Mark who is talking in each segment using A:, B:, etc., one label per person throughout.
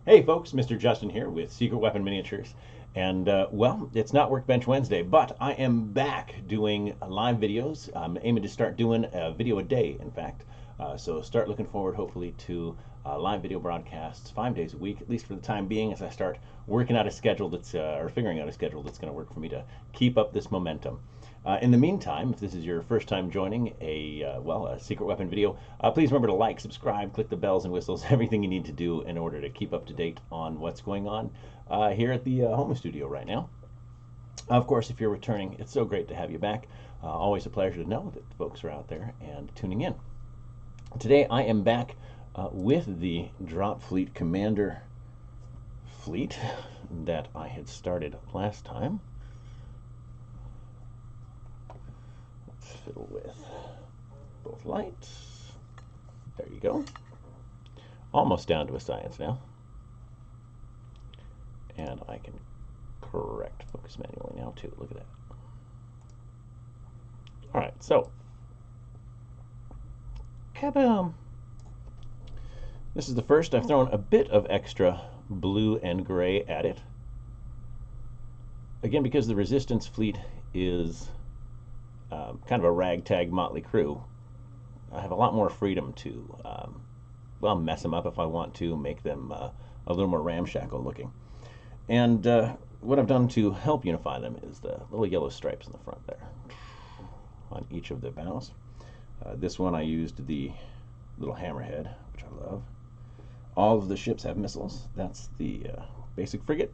A: Hey folks, Mr. Justin here with Secret Weapon Miniatures. And well, it's not Workbench Wednesday, but I am back doing live videos. I'm aiming to start doing a video a day, in fact. So start looking forward, hopefully, to live video broadcasts 5 days a week, at least for the time being, as I start working out a schedule that's, or figuring out a schedule that's going to work for me to keep up this momentum. In the meantime, if this is your first time joining a secret weapon video, please remember to like, subscribe, click the bells and whistles, everything you need to do in order to keep up to date on what's going on here at the home studio right now. Of course, if you're returning, it's so great to have you back. Always a pleasure to know that folks are out there and tuning in. Today I am back with the Dropfleet Commander fleet that I had started last time. Fiddle with both lights. There you go. Almost down to a science now. And I can correct focus manually now too. Look at that. Alright, so kaboom! This is the first. I've thrown a bit of extra blue and gray at it. Again, because the Resistance fleet is kind of a ragtag motley crew, I have a lot more freedom to, well, mess them up if I want to, make them a little more ramshackle looking. And what I've done to help unify them is the little yellow stripes in the front there on each of the bows. This one I used the little hammerhead, which I love. All of the ships have missiles. That's the basic frigate.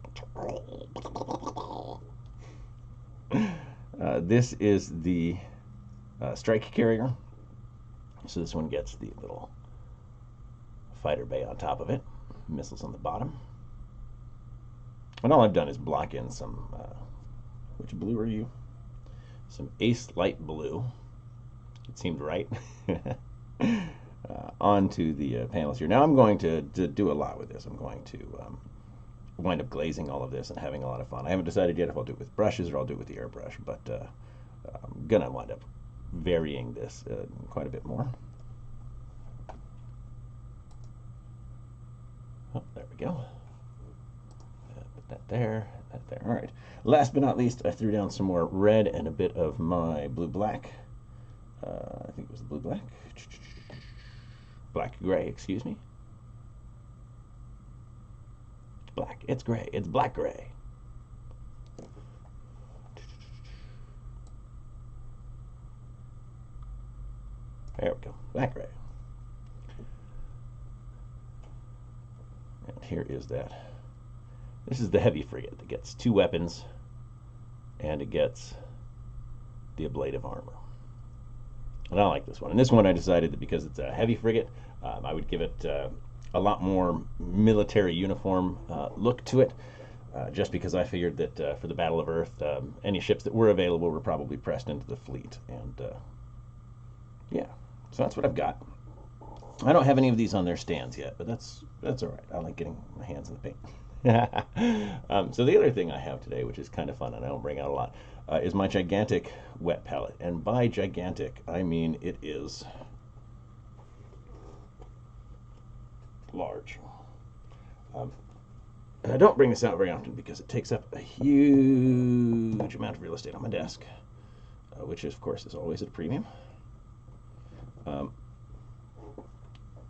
A: This is the strike carrier. So this one gets the little fighter bay on top of it, missiles on the bottom. And all I've done is block in some, which blue are you? Some Ace Light Blue. It seemed right. Onto the panels here. Now I'm going to do a lot with this. I'm going to wind up glazing all of this and having a lot of fun. I haven't decided yet if I'll do it with brushes or I'll do it with the airbrush, but I'm gonna wind up varying this quite a bit more. Oh, there we go. Put that there, that there. All right. Last but not least, I threw down some more red and a bit of my blue-black. I think it was the blue-black. Black-gray, excuse me. Black. It's gray. It's black-gray. There we go. Black-gray. And here is that. This is the heavy frigate that gets 2 weapons, and it gets the ablative armor. And I like this one. And this one I decided that because it's a heavy frigate, I would give it a lot more military uniform look to it, just because I figured that for the Battle of Earth, any ships that were available were probably pressed into the fleet. And yeah, so that's what I've got. I don't have any of these on their stands yet, but that's all right. I like getting my hands in the paint. So the other thing I have today, which is kind of fun and I don't bring out a lot, is my gigantic wet palette. And by gigantic, I mean it is large. I don't bring this out very often because it takes up a huge amount of real estate on my desk, which of course is always at a premium.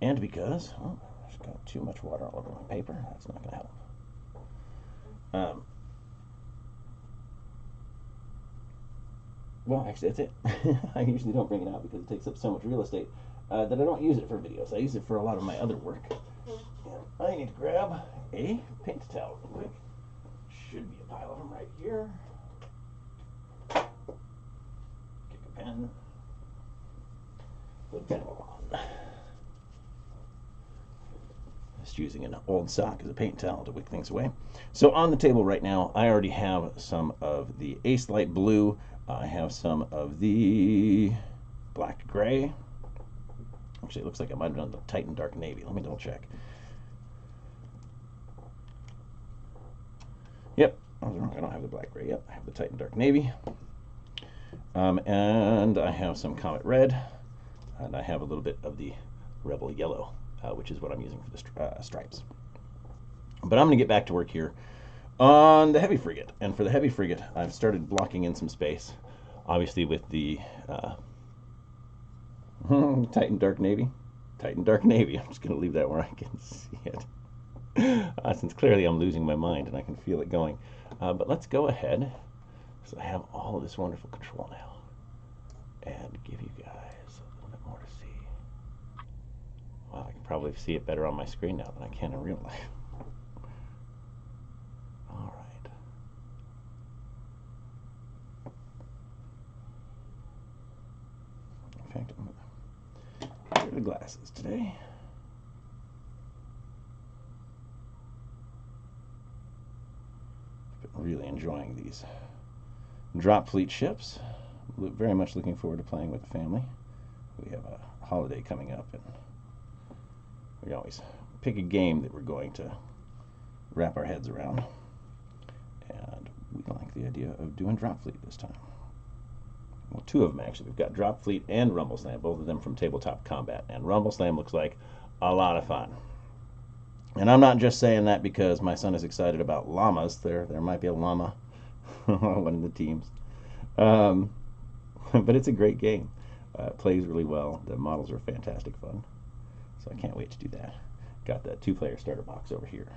A: And because, oh, I've got too much water all over my paper, that's not going to help. Well, actually, that's it. I usually don't bring it out because it takes up so much real estate that I don't use it for videos. I use it for a lot of my other work. And I need to grab a paint towel real quick. Should be a pile of them right here. Kick a pen. Put that on. Just using an old sock as a paint towel to wick things away. So on the table right now, I already have some of the Ace Light Blue. I have some of the Black Gray. Actually, it looks like I might have done the Titan Dark Navy. Let me double check. Yep, I was wrong. I don't have the Black Gray. Yep, I have the Titan Dark Navy. And I have some Comet Red. And I have a little bit of the Rebel Yellow, which is what I'm using for the stripes. But I'm going to get back to work here on the heavy frigate. And for the heavy frigate, I've started blocking in some space, obviously with the Titan Dark Navy. Titan Dark Navy. I'm just going to leave that where I can see it. Since clearly I'm losing my mind and I can feel it going. But let's go ahead. So I have all of this wonderful control now. And give you guys a little bit more to see. Wow, I can probably see it better on my screen now than I can in real life. All right. In fact, I'm going to wear the glasses today. I've been really enjoying these Dropfleet ships. Very much looking forward to playing with the family. We have a holiday coming up, and we always pick a game that we're going to wrap our heads around. And we like the idea of doing Dropfleet this time. Well, two of them actually. We've got Dropfleet and Rumbleslam, both of them from Tabletop Combat. And Rumbleslam looks like a lot of fun. And I'm not just saying that because my son is excited about llamas. There might be a llama on one of the teams. But it's a great game. It plays really well. The models are fantastic fun. So I can't wait to do that. Got that 2-player starter box over here.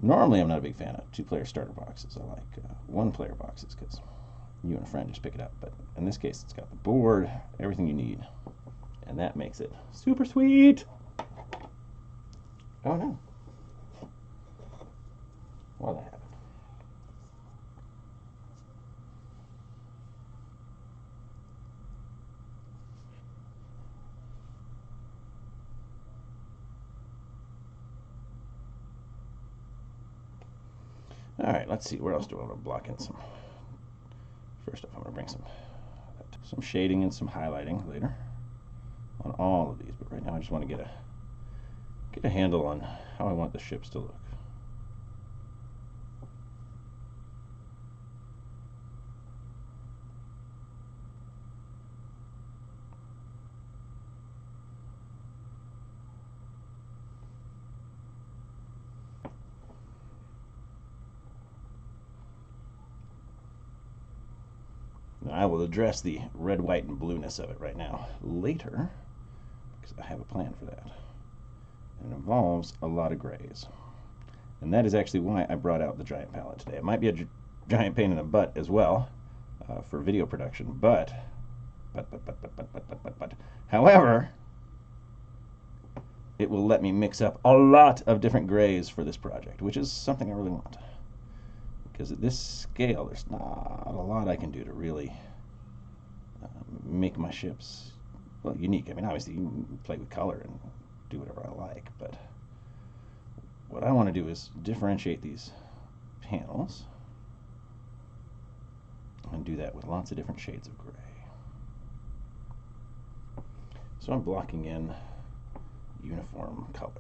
A: Normally I'm not a big fan of 2-player starter boxes. I like 1-player boxes because you and a friend just pick it up. But in this case it's got the board, everything you need. And that makes it super sweet. Oh no. Well, that happened. All right, let's see. Where else do I want to block in some? First off, I'm going to bring some shading and some highlighting later on all of these. But right now, I just want to get a handle on how I want the ships to look. I will address the red, white, and blueness of it right now later, because I have a plan for that. And it involves a lot of grays. And that is actually why I brought out the giant palette today. It might be a giant pain in the butt as well for video production, but, however, it will let me mix up a lot of different grays for this project, which is something I really want. Because at this scale, there's not a lot I can do to really make my ships, well, unique. I mean, obviously, you can play with color and do whatever I like, but what I want to do is differentiate these panels and do that with lots of different shades of gray. So I'm blocking in uniform colors.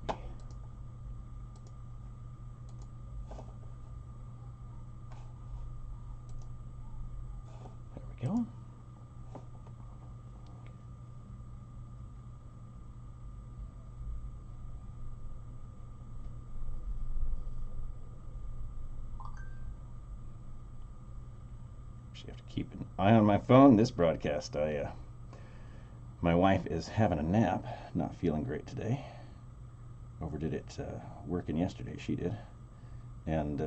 A: There we go. Actually have to keep an eye on my phone this broadcast. My wife is having a nap, not feeling great today. Overdid it working yesterday, she did. And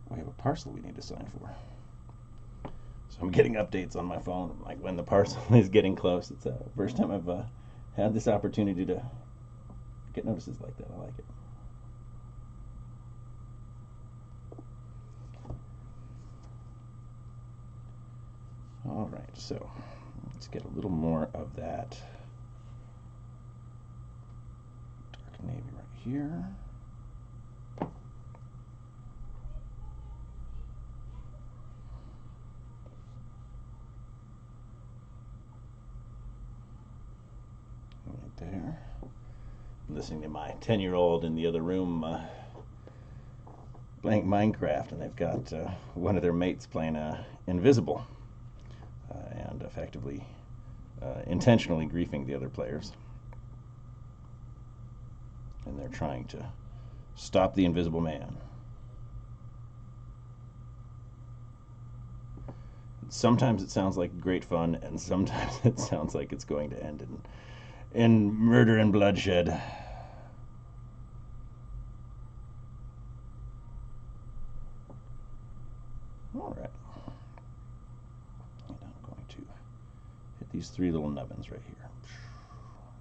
A: we have a parcel we need to sign for. So I'm getting updates on my phone, like when the parcel is getting close. It's the first time I've had this opportunity to get notices like that. I like it. All right, so let's get a little more of that dark navy right here. Right there. I'm listening to my 10-year-old in the other room playing Minecraft, and they've got one of their mates playing Invisible. And effectively intentionally griefing the other players. and they're trying to stop the Invisible Man. Sometimes it sounds like great fun, and sometimes it sounds like it's going to end in murder and bloodshed. All right. And I'm going to hit these three little nubbins right here.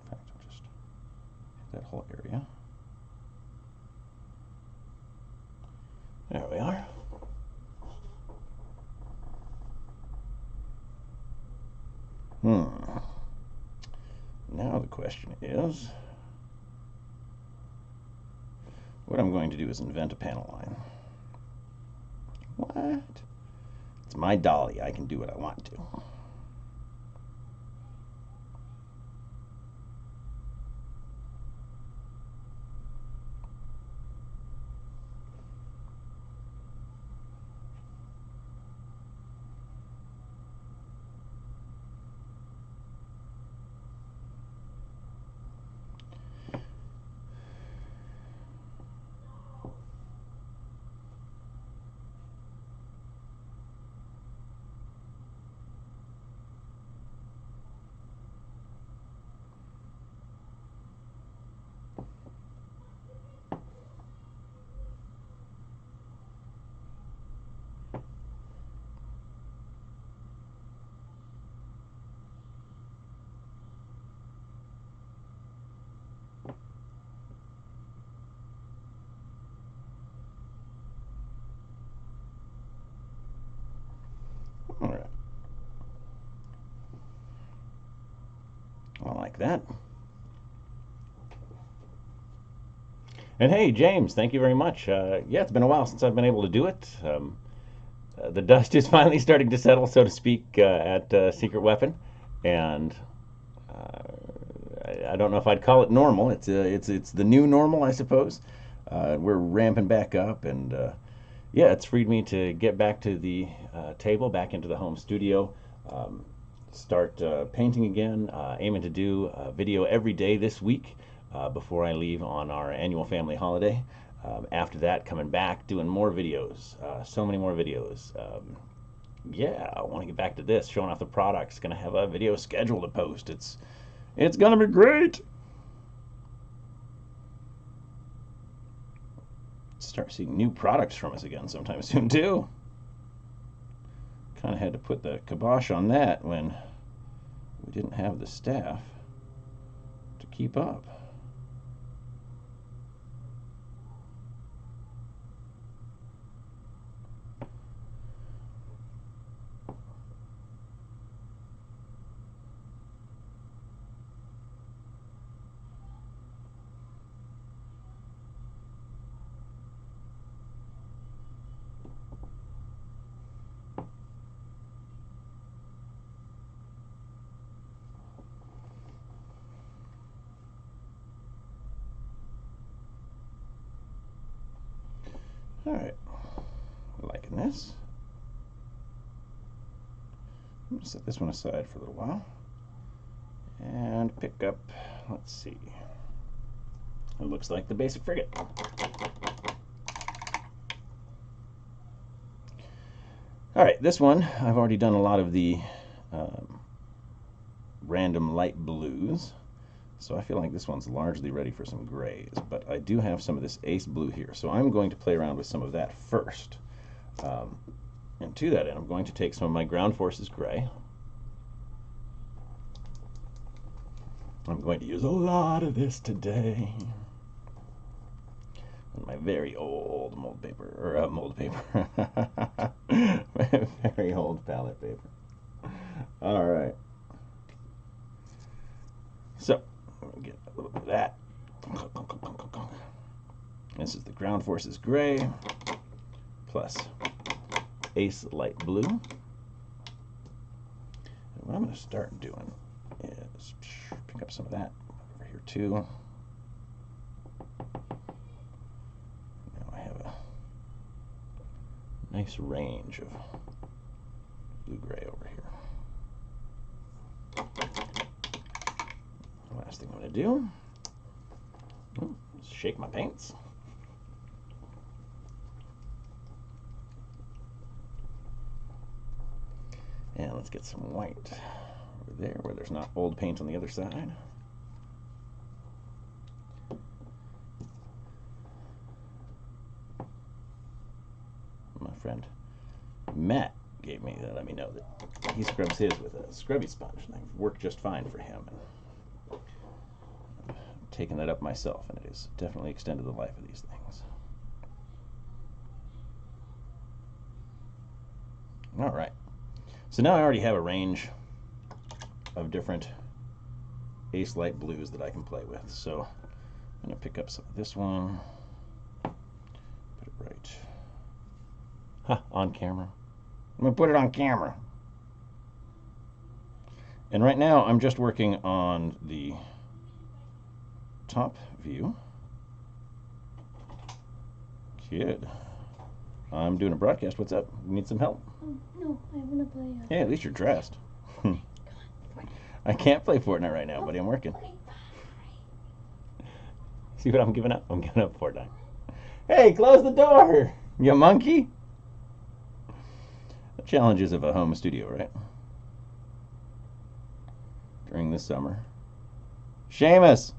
A: In fact, I'll just hit that whole area. There we are. Now the question is, what I'm going to do is invent a panel line. What? It's my dolly. I can do what I want to. All right. I like that. And hey, James, thank you very much. Yeah, it's been a while since I've been able to do it. The dust is finally starting to settle, so to speak, at Secret Weapon, and I don't know if I'd call it normal. It's the new normal, I suppose. We're ramping back up, and yeah, it's freed me to get back to the table, back into the home studio, start painting again. Aiming to do a video every day this week before I leave on our annual family holiday. After that, coming back, doing more videos, so many more videos. Yeah, I want to get back to this, showing off the products. Going to have a video schedule to post. It's going to be great. Start seeing new products from us again sometime soon too. Kind of had to put the kibosh on that when we didn't have the staff to keep up. All right, liking this. I'm gonna set this one aside for a little while and pick up, let's see, it looks like the basic frigate. All right, this one, I've already done a lot of the random light blues. So I feel like this one's largely ready for some grays, but I do have some of this ace blue here. So I'm going to play around with some of that first. And to that end, I'm going to take some of my ground forces gray. I'm going to use a lot of this today. On my very old mold paper, or mold paper. Very old palette paper. All right. So, get a little bit of that. This is the ground forces gray plus ace light blue. And what I'm going to start doing is pick up some of that over here too. Now I have a nice range of blue gray over here. Last thing I'm going to do is shake my paints. And let's get some white over there where there's not old paint on the other side. My friend Matt gave me that. Let me know that he scrubs his with a scrubby sponge, and they've worked just fine for him. And I've taken that up myself, and it has definitely extended the life of these things. All right. So now I already have a range of different Ace Light Blues that I can play with. So I'm going to pick up some of this one, put it right on camera. I'm going to put it on camera. And right now I'm just working on the top view. Kid, I'm doing a broadcast. What's up? You need some help?
B: No, I want to play.
A: Hey, at least you're dressed. I can't play Fortnite right now, buddy. I'm working. See what I'm giving up? I'm giving up Fortnite. Hey, close the door, you monkey. The challenges of a home studio, right? During the summer. Seamus!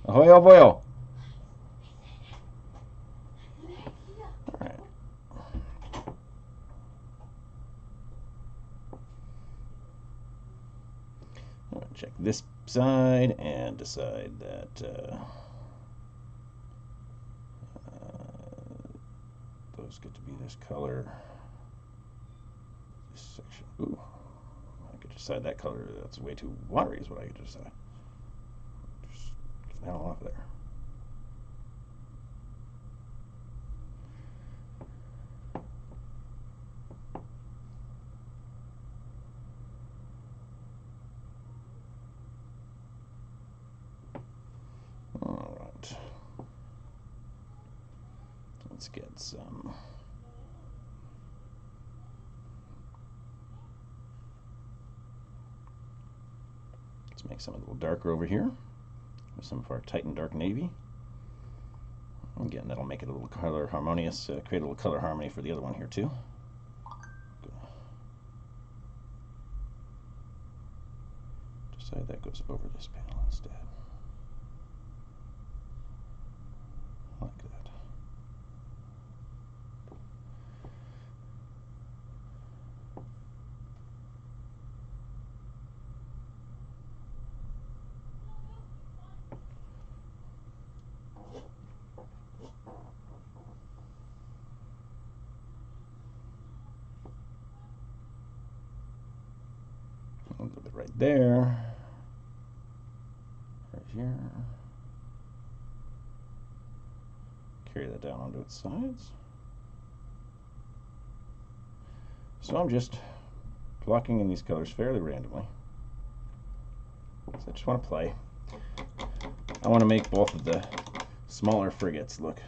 A: Ahoy, oh boy! All right. I'm going to check this side and decide that those get to be this color. This section. Ooh. I could decide that color. That's way too watery is what I could decide. Just get that all off there. All right. Let's get some. Let's make some a little darker over here with some of our Titan Dark Navy. Again, that'll make it a little color harmonious, create a little color harmony for the other one here too. Good. Decide that goes over this panel instead. Like that. A little bit right there. Right here. Carry that down onto its sides. So I'm just blocking in these colors fairly randomly. So I just want to play. I want to make both of the smaller frigates look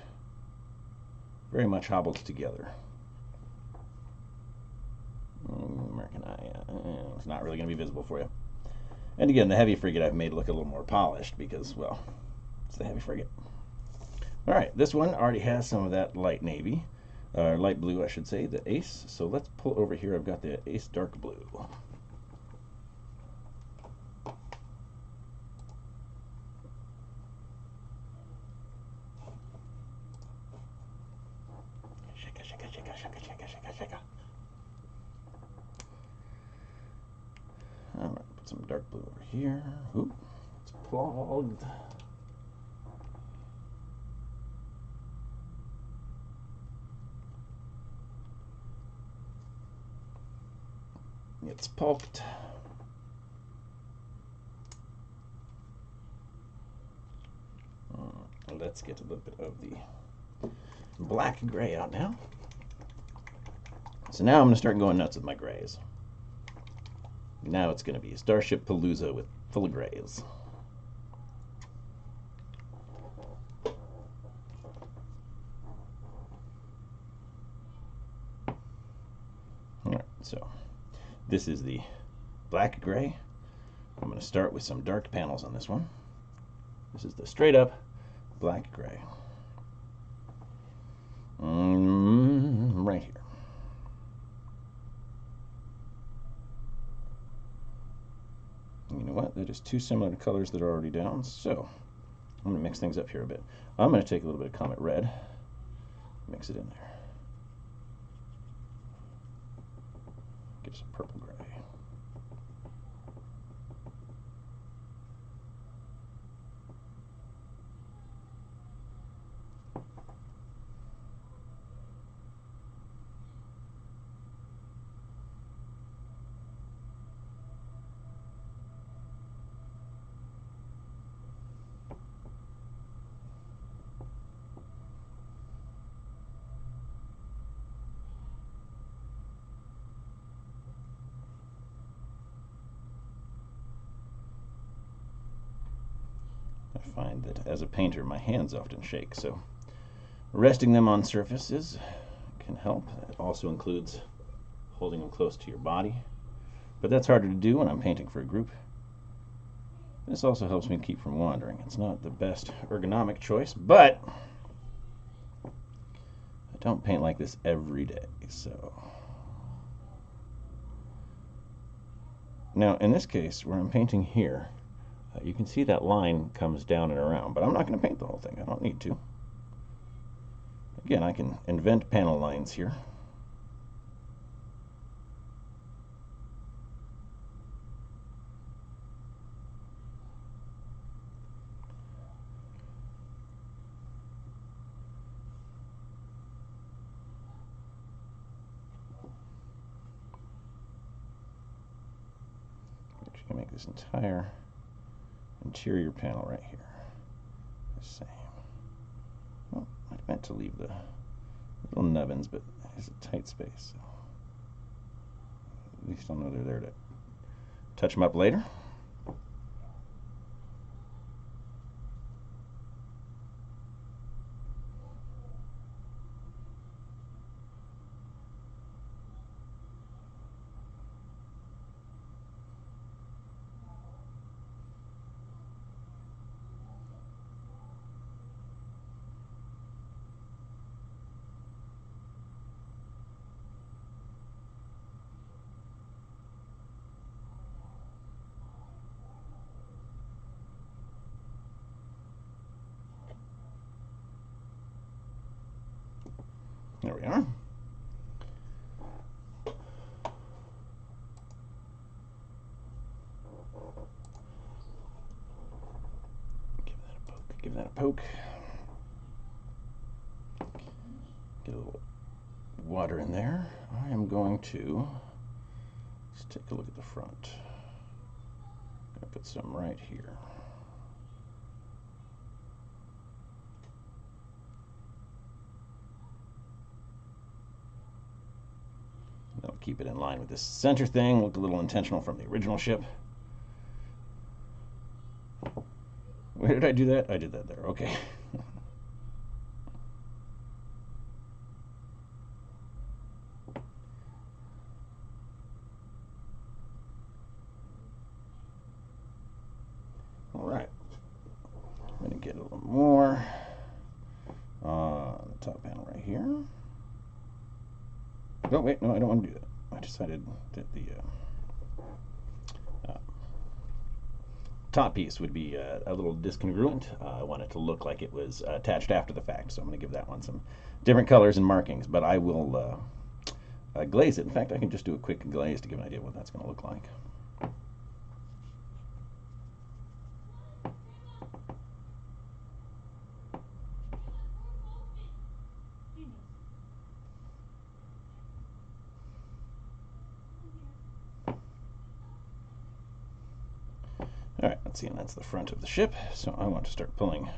A: very much hobbled together. American Eye, it's not really going to be visible for you. And again, the heavy frigate I've made look a little more polished because, well, it's the heavy frigate. All right, this one already has some of that light navy, light blue, I should say, the Ace. So let's pull over here. I've got the Ace Dark Blue. Shaka, shaka, shaka, shaka, shaka, shaka, shaka. All right, put some dark blue over here. Ooh, it's plugged. It's pulped. Let's get a little bit of the black gray out now. So now I'm going to start going nuts with my grays. Now it's going to be Starship Palooza with full of grays. Alright, so this is the black gray. I'm going to start with some dark panels on this one. This is the straight up black gray. Right here. You know what? That is too similar to colors that are already down, so I'm going to mix things up here a bit. I'm going to take a little bit of Comet Red, mix it in there. Get some purple gray. I find that as a painter, my hands often shake, so resting them on surfaces can help. It also includes holding them close to your body, but that's harder to do when I'm painting for a group. This also helps me keep from wandering. It's not the best ergonomic choice, but I don't paint like this every day, so. Now, in this case, where I'm painting here, you can see that line comes down and around, but I'm not going to paint the whole thing. I don't need to. Again, I can invent panel lines here. Actually, can make this entire interior panel right here the same. Well, I meant to leave the little nubbins, but there's a tight space, so at least I'll know they're there to touch them up later. There we are. Give that a poke. Get a little water in there. I am going to just take a look at the front. I'm going to put some right here. That'll keep it in line with this center thing. Looked a little intentional from the original ship. Where did I do that? I did that there. Okay. All right. I'm going to get a little more on the top panel right here. Oh, wait, no, I don't want to do that. I decided that the top piece would be a little discongruent. I want it to look like it was attached after the fact, so I'm going to give that one some different colors and markings, but I will glaze it. In fact, I can just do a quick glaze to give an idea of what that's going to look like. Alright, let's see, and that's the front of the ship, so I want to start pulling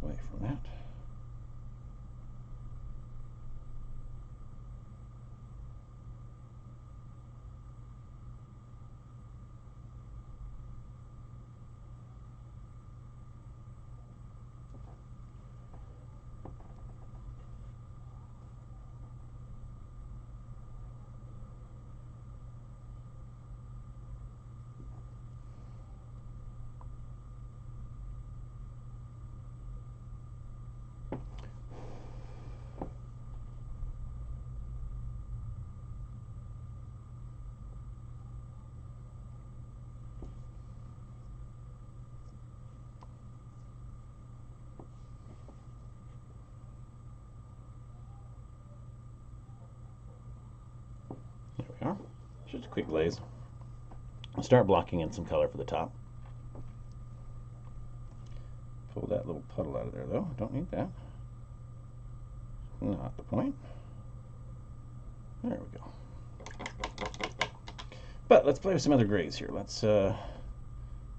A: away from that. Just a quick glaze. I'll start blocking in some color for the top. Pull that little puddle out of there, though. Don't need that. Not the point. There we go. But let's play with some other grays here. Let's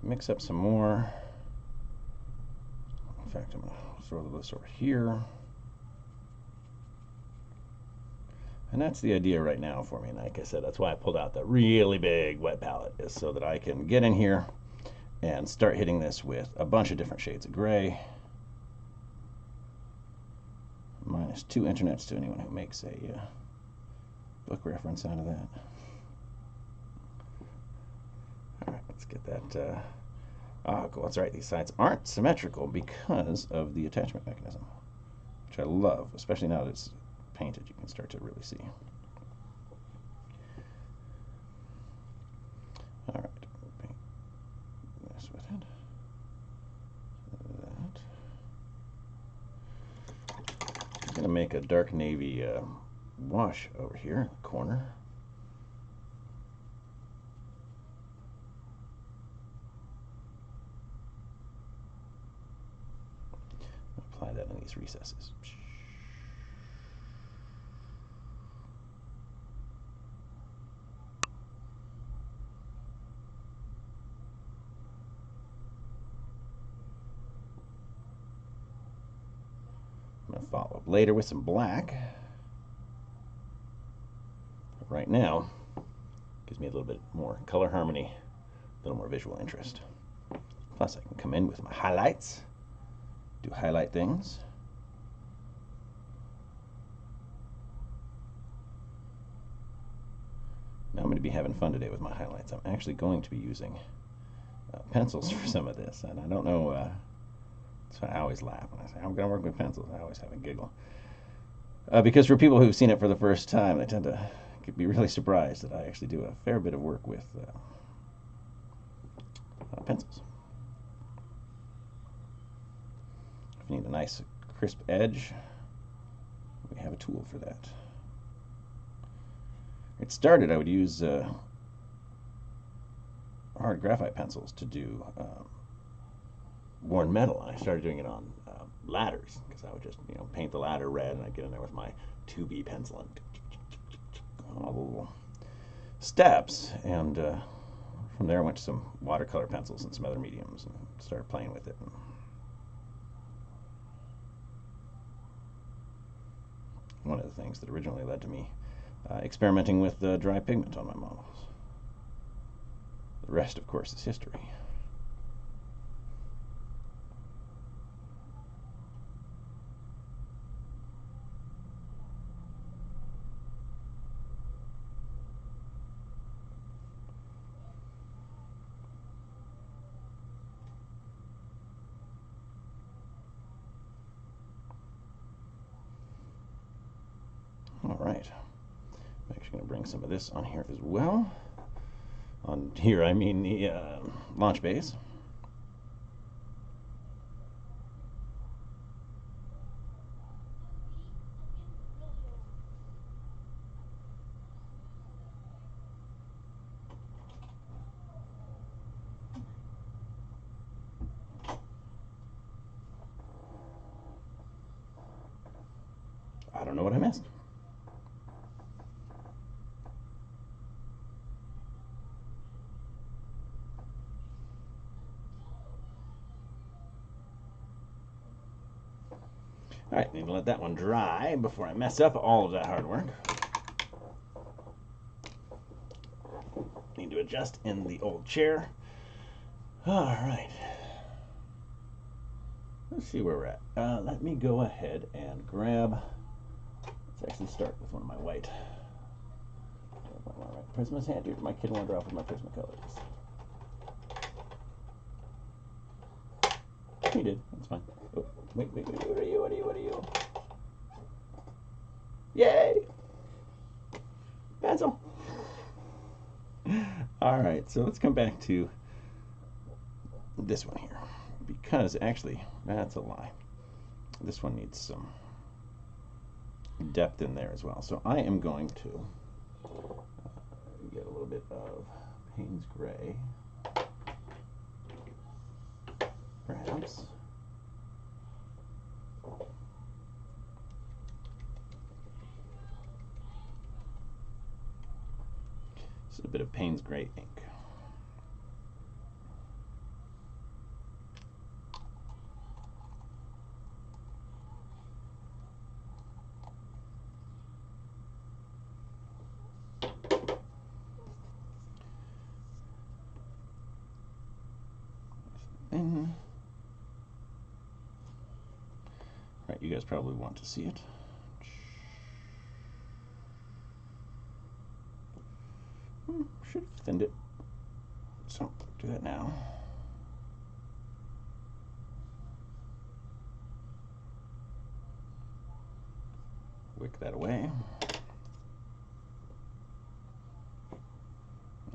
A: mix up some more. In fact, I'm going to throw this over here. And that's the idea right now for me. And like I said, that's why I pulled out the really big wet palette, is so that I can get in here and start hitting this with a bunch of different shades of gray. Minus 2 internets to anyone who makes a book reference out of that. All right, let's get that. Cool. That's right. These sides aren't symmetrical because of the attachment mechanism, which I love, especially now that it's painted. You can start to really see. All right, paint this with it. That. I'm gonna make a dark navy wash over here in the corner. Apply that in these recesses. I'm going to follow up later with some black. But right now, gives me a little bit more color harmony, a little more visual interest. Plus, I can come in with my highlights, do highlight things. Now I'm going to be having fun today with my highlights. I'm actually going to be using pencils for some of this, and I don't know. So I always laugh when I say I'm going to work with pencils. I always have a giggle. Because for people who've seen it for the first time, they tend to be really surprised that I actually do a fair bit of work with pencils. If you need a nice crisp edge, we have a tool for that. It started, I would use hard graphite pencils to do worn metal, and I started doing it on ladders, because I would just paint the ladder red, and I'd get in there with my 2B pencil and all the little steps, and from there I went to some watercolor pencils and some other mediums and started playing with it. One of the things that originally led to me experimenting with dry pigment on my models. The rest, of course, is history. All right, I'm actually going to bring some of this on here as well. On here, I mean the launch bays. I don't know what I missed. All right, need to let that one dry before I mess up all of that hard work. Need to adjust in the old chair. All right. Let's see where we're at. Let me go ahead and grab. Let's actually start with one of my white. Prisma's hand. Dude, my kid wandered off with my Prisma colors. He did. That's fine. Oh, wait. What are you? Yay! Pencil. All right. So let's come back to this one here, because actually, that's a lie. This one needs some depth in there as well. So I am going to get a little bit of Payne's Gray, perhaps. Just a bit of Payne's Gray ink. Right, you guys probably want to see it. Should have thinned it. So, do that now. Wick that away.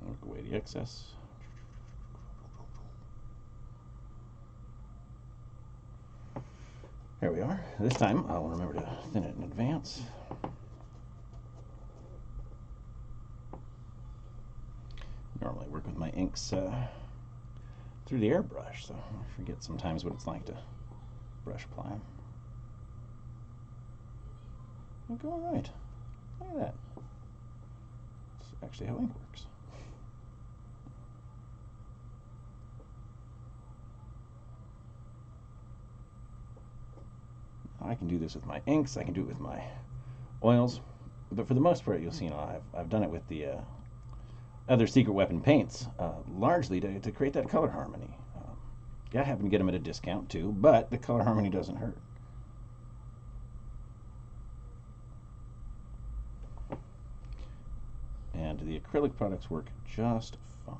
A: Wick away the excess. There we are. This time I'll remember to thin it in advance. Normally work with my inks through the airbrush, so I forget sometimes what it's like to brush apply them. They go all right. Look at that. That's actually how ink works. I can do this with my inks, I can do it with my oils, but for the most part, you'll see, I've done it with the other secret weapon paints, largely to create that color harmony. I happen to get them at a discount too, but the color harmony doesn't hurt. And the acrylic products work just fine.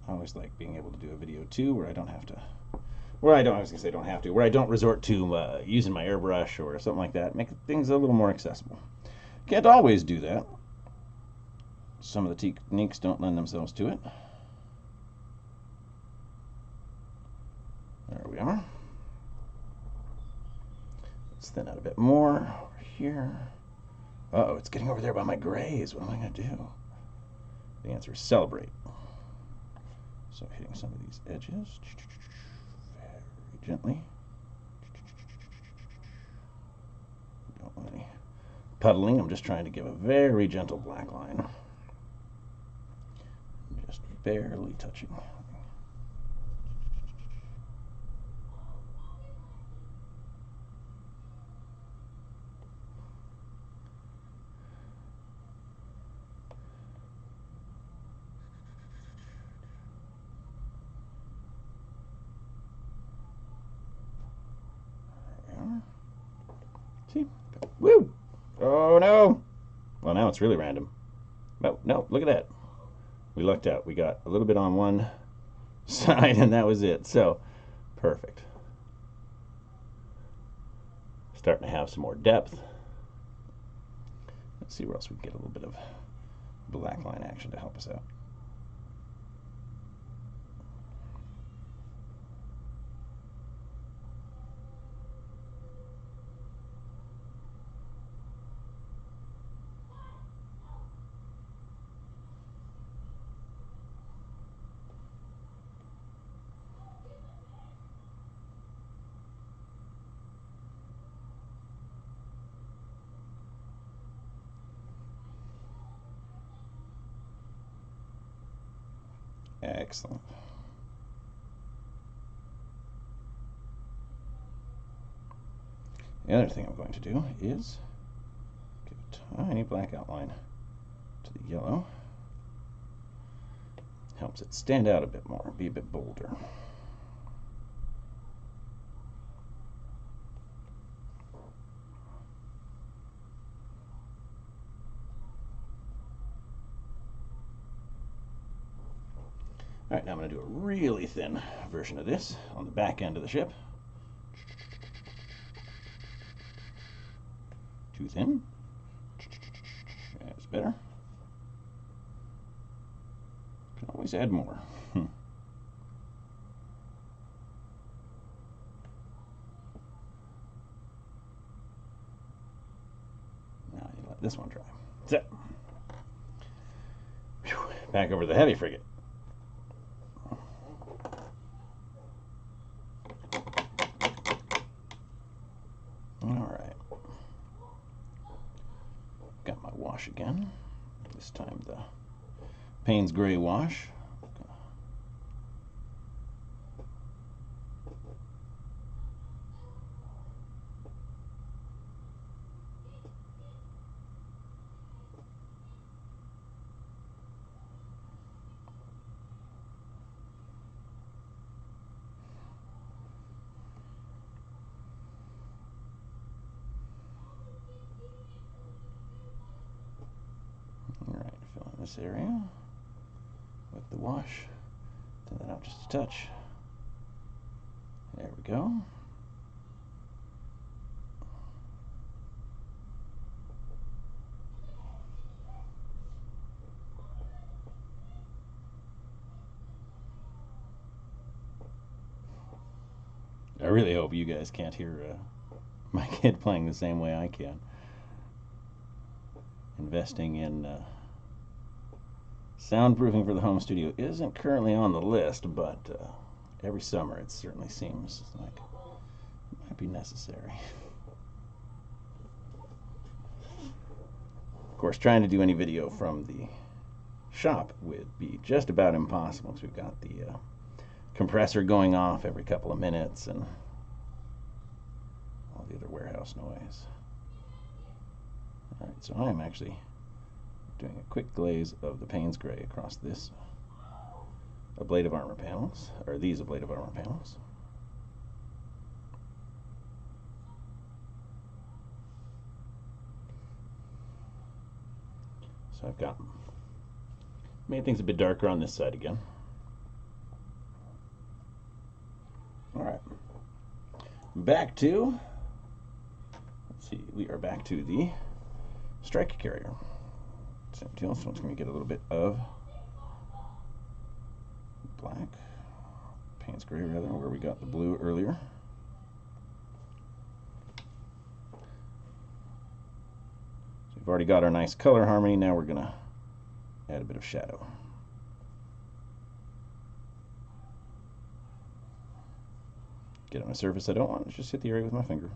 A: I always like being able to do a video too where I don't have to, I was gonna say don't have to, where I don't resort to using my airbrush or something like that, make things a little more accessible. Can't always do that. Some of the techniques don't lend themselves to it. There we are. Let's thin out a bit more over here. Uh-oh, it's getting over there by my grays. What am I gonna do? The answer is celebrate. So hitting some of these edges very gently. Don't want any puddling. I'm just trying to give a very gentle black line. Just barely touching. See? Woo! Oh no! Well, now it's really random. But no, look at that. We lucked out. We got a little bit on one side and that was it. So, perfect. Starting to have some more depth. Let's see where else we can get a little bit of black line action to help us out. Excellent. The other thing I'm going to do is give a tiny black outline to the yellow. Helps it stand out a bit more, be a bit bolder. All right, now I'm going to do a really thin version of this on the back end of the ship. Too thin. That's better. Can always add more. Now I need to this one dry. So, back over the heavy frigate. Alright. Got my wash again. This time the Payne's Gray wash. Alright, fill in this area with the wash. Thin that out just a touch. There we go. I really hope you guys can't hear my kid playing the same way I can. Investing in soundproofing for the home studio isn't currently on the list, but every summer it certainly seems like it might be necessary. Of course, trying to do any video from the shop would be just about impossible because we've got the compressor going off every couple of minutes and all the other warehouse noise. Alright, so I am actually doing a quick glaze of the Payne's Gray across this ablative armor panels, or these ablative armor panels. So I've got made things a bit darker on this side again. Alright, back to, let's see, we are back to the strike carrier. Same deal, so it's going to get a little bit of black, Payne's Gray rather, where we got the blue earlier. So we've already got our nice color harmony, now we're going to add a bit of shadow. Get on a surface I don't want, just hit the area with my finger.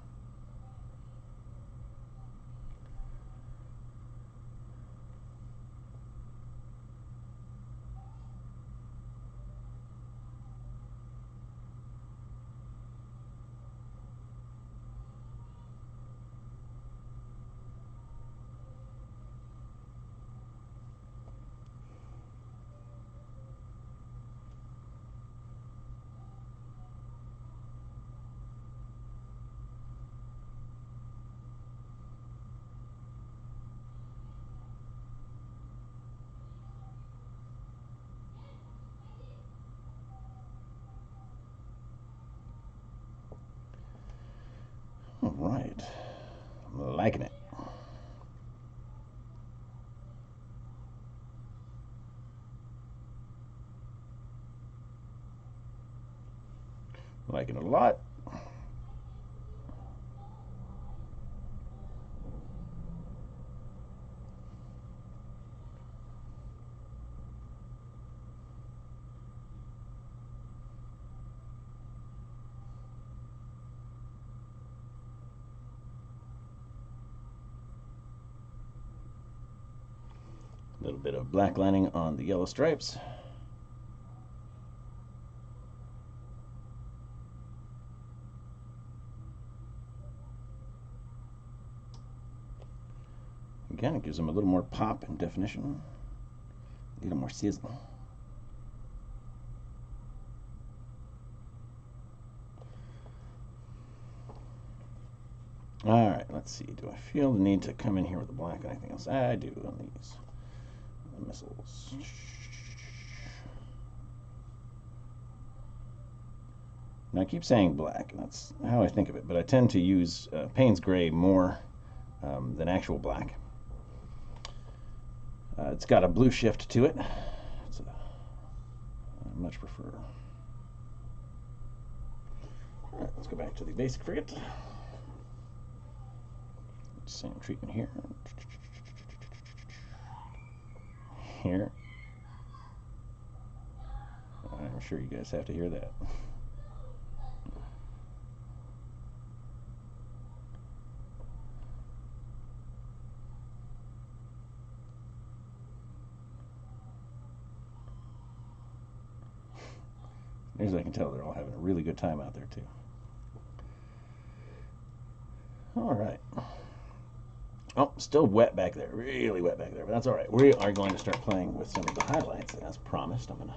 A: All right, I'm liking it. Liking it a lot. A little bit of black lining on the yellow stripes. Again, it gives them a little more pop and definition, a little more sizzle. All right, let's see. Do I feel the need to come in here with the black and anything else? I do on these missiles. Now I keep saying black, and that's how I think of it, but I tend to use Payne's Gray more than actual black. It's got a blue shift to it. It's I much prefer. All right, let's go back to the basic frigate. Same treatment here. here. I'm sure you guys have to hear that. As I can tell, they're all having a really good time out there too. All right. Oh, still wet back there, really wet back there, but that's all right. We are going to start playing with some of the highlights as promised. I'm going to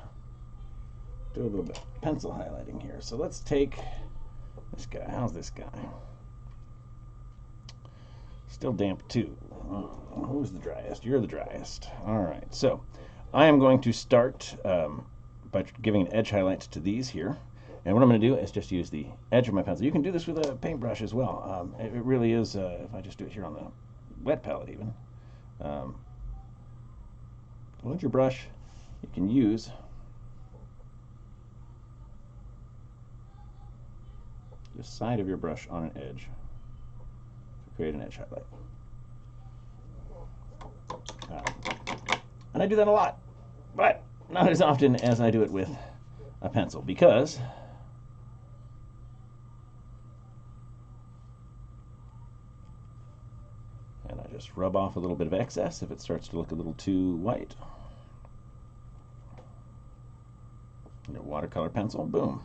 A: do a little bit of pencil highlighting here. So let's take this guy. How's this guy? Still damp too. Who's the driest? You're the driest. All right. So I am going to start by giving an edge highlight to these here. And what I'm going to do is just use the edge of my pencil. You can do this with a paintbrush as well. It really is, if I just do it here on the wet palette even. Load your brush. You can use the side of your brush on an edge to create an edge highlight. And I do that a lot, but not as often as I do it with a pencil, because and I just rub off a little bit of excess if it starts to look a little too white. Your watercolor pencil, boom.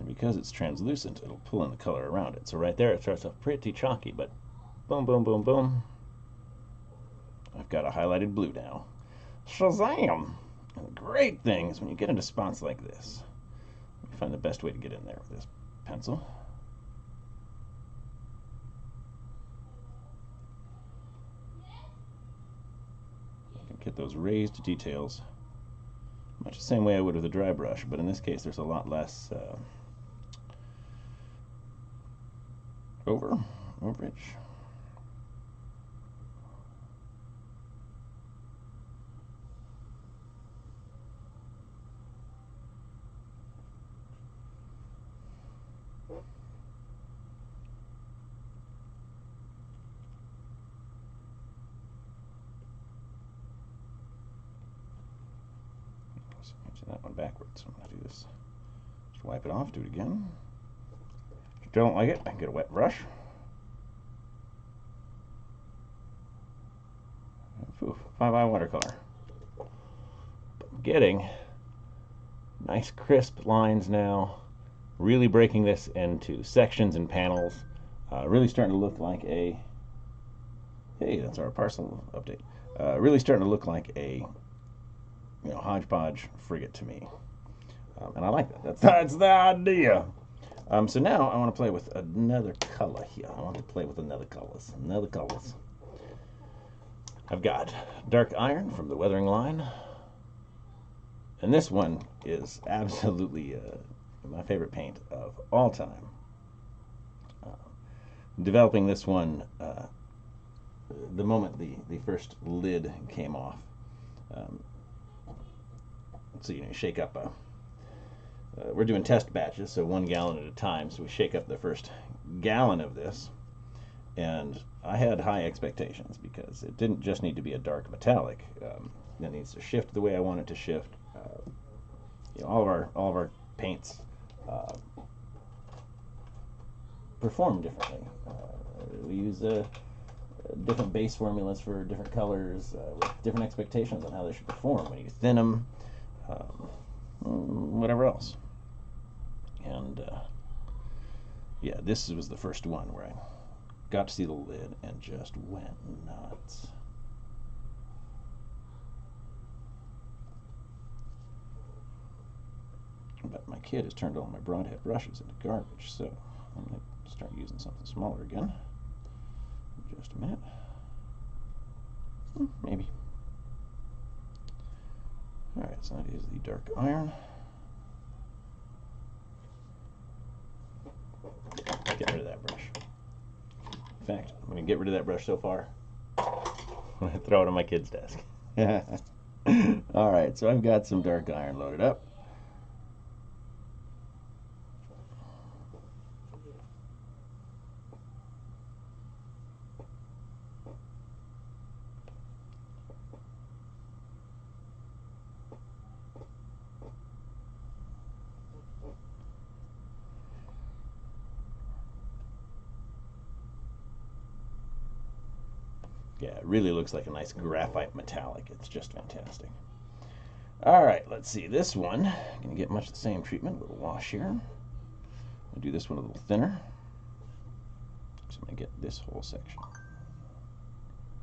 A: Because it's translucent, it'll pull in the color around it. So right there, it starts off pretty chalky, but boom, boom, boom, boom. I've got a highlighted blue now. Shazam! And the great thing is when you get into spots like this, you find the best way to get in there with this pencil. You can get those raised details much the same way I would with a dry brush, but in this case, there's a lot less overage. That one backwards. I'm going to do this. Just wipe it off, do it again. If you don't like it, I can get a wet brush. Ooh, 5i watercolor. I'm getting nice crisp lines now. Really breaking this into sections and panels. Really starting to look like a... Hey, that's our parcel update. Really starting to look like a hodgepodge frigate to me, and I like that. That's the idea. So now I want to play with another color here. I want to play with another colors. I've got dark iron from the weathering line, and this one is absolutely my favorite paint of all time. Developing this one the moment the first lid came off. So you shake up we're doing test batches, so 1 gallon at a time, so we shake up the first gallon of this, and I had high expectations because it didn't just need to be a dark metallic. It needs to shift the way I want it to shift. All of our paints perform differently. We use different base formulas for different colors with different expectations on how they should perform when you thin them. Whatever else. And yeah, this was the first one where I got to see the lid and just went nuts. But my kid has turned all my broadhead brushes into garbage, so I'm going to start using something smaller again. In just a minute. Maybe. Alright, so that is the dark iron. Get rid of that brush. In fact, I'm going to get rid of that brush so far. Throw it on my kid's desk. All right, so I've got some dark iron loaded up. Yeah, it really looks like a nice graphite metallic. It's just fantastic. All right, let's see. This one, gonna get much the same treatment. A little wash here. I'll do this one a little thinner. So I'm gonna get this whole section.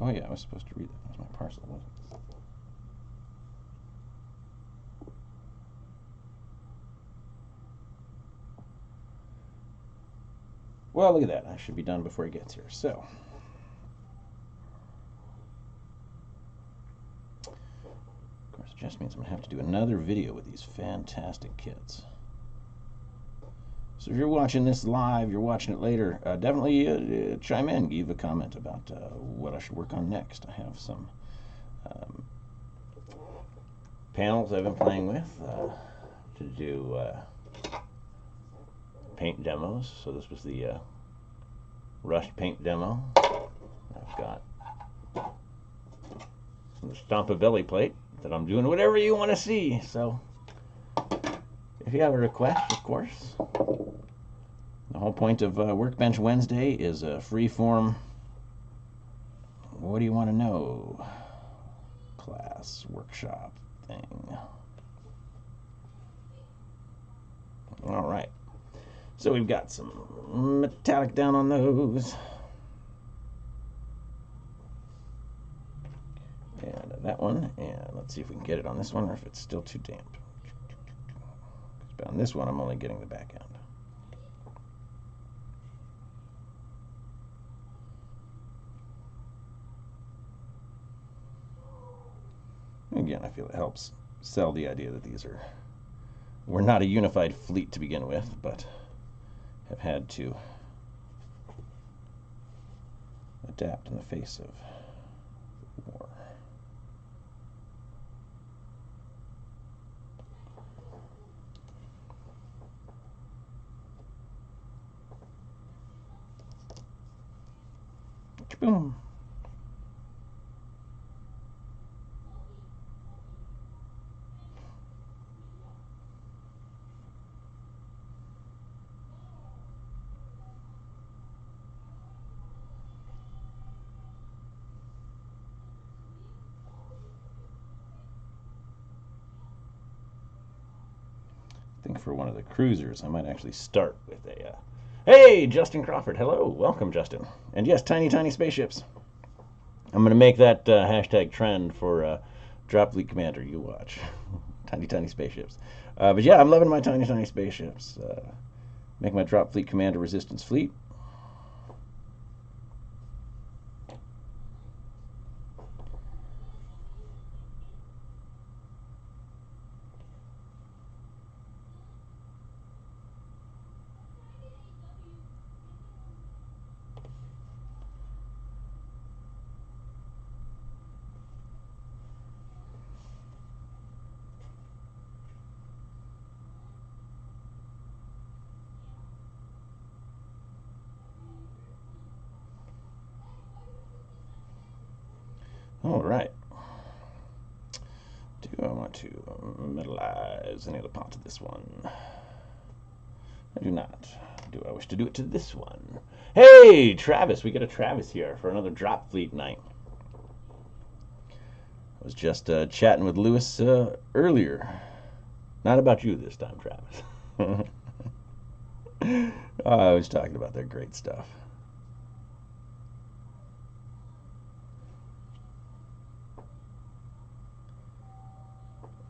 A: Oh yeah, I was supposed to read that. That was my parcel, wasn't it? Well, look at that. I should be done before he gets here. So, of course, it just means I'm going to have to do another video with these fantastic kits. So if you're watching this live, you're watching it later, definitely chime in, give a comment about what I should work on next. I have some panels I've been playing with to do paint demos. So this was the rushed paint demo. I've got the Stompa belly plate that I'm doing whatever you want to see. So if you have a request, of course. The whole point of Workbench Wednesday is a free-form, what do you want to know, class, workshop thing. All right. So we've got some metallic down on those. And that one. And let's see if we can get it on this one or if it's still too damp. On this one, I'm only getting the back end. Again, I feel it helps sell the idea that we're not a unified fleet to begin with, but have had to adapt in the face of war. Boom. I think for one of the cruisers, I might actually start with a hey, Justin Crawford. Hello. Welcome, Justin. And yes, tiny, tiny spaceships. I'm going to make that hashtag trend for Dropfleet Commander. You watch. Tiny, tiny spaceships. But yeah, I'm loving my tiny, tiny spaceships. Make my Dropfleet Commander resistance fleet. All right. Do I want to metalize any of the parts of this one? I do not. Do I wish to do it to this one? Hey, Travis. We got a Travis here for another Dropfleet night. I was just chatting with Lewis earlier. Not about you this time, Travis. I was talking about their great stuff.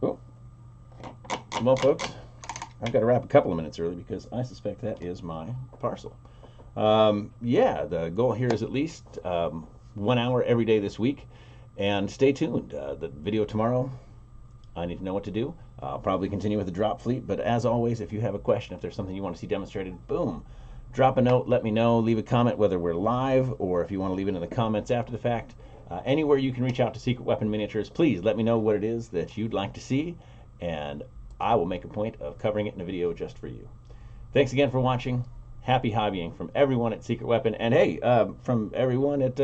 A: Oh, well, folks, I've got to wrap a couple of minutes early because I suspect that is my parcel. Yeah, the goal here is at least 1 hour every day this week. And stay tuned. The video tomorrow, I need to know what to do. I'll probably continue with the drop fleet, but as always, if you have a question, if there's something you want to see demonstrated, boom, drop a note, let me know, leave a comment whether we're live or if you want to leave it in the comments after the fact. Anywhere you can reach out to Secret Weapon Miniatures, please let me know what it is that you'd like to see, and I will make a point of covering it in a video just for you. Thanks again for watching. Happy hobbying from everyone at Secret Weapon, and hey, from everyone at